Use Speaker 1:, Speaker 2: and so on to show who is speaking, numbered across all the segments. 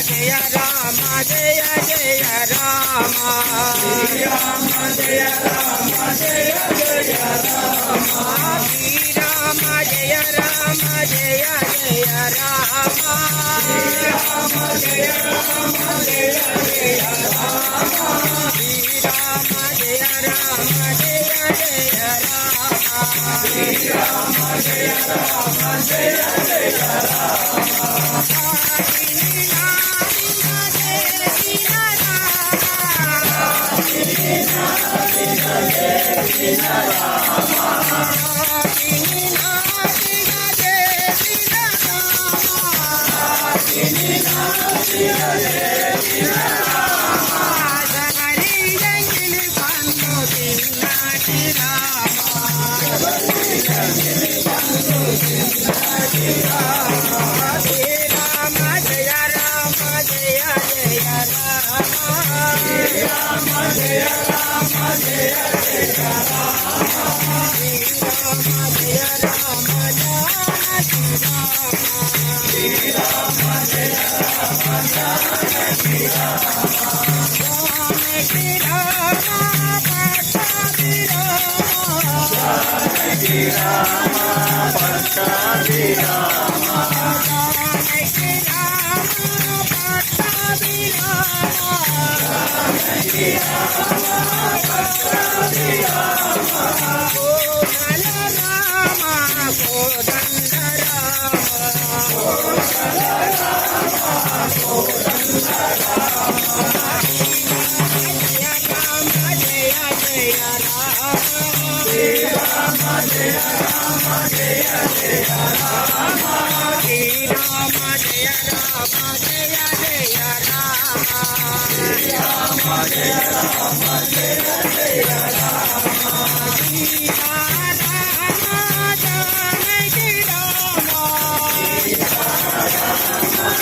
Speaker 1: జయ Rama జయ జయ Rama Srirama జయ Rama జయ జయ Rama Srirama జయ Rama జయ జయ Rama Srirama జయ Rama జయ జయ Rama Srirama జయ Rama జయ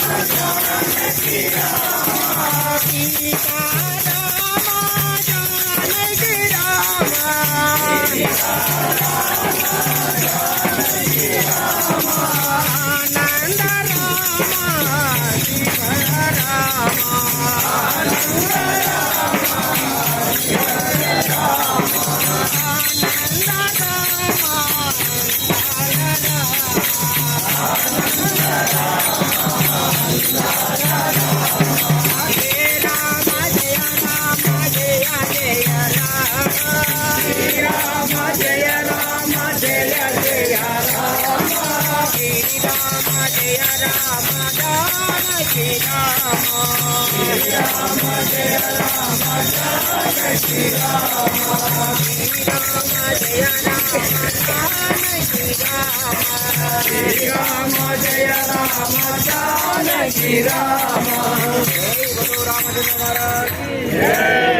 Speaker 1: జయ Rama Srirama జయ Rama జయ జయ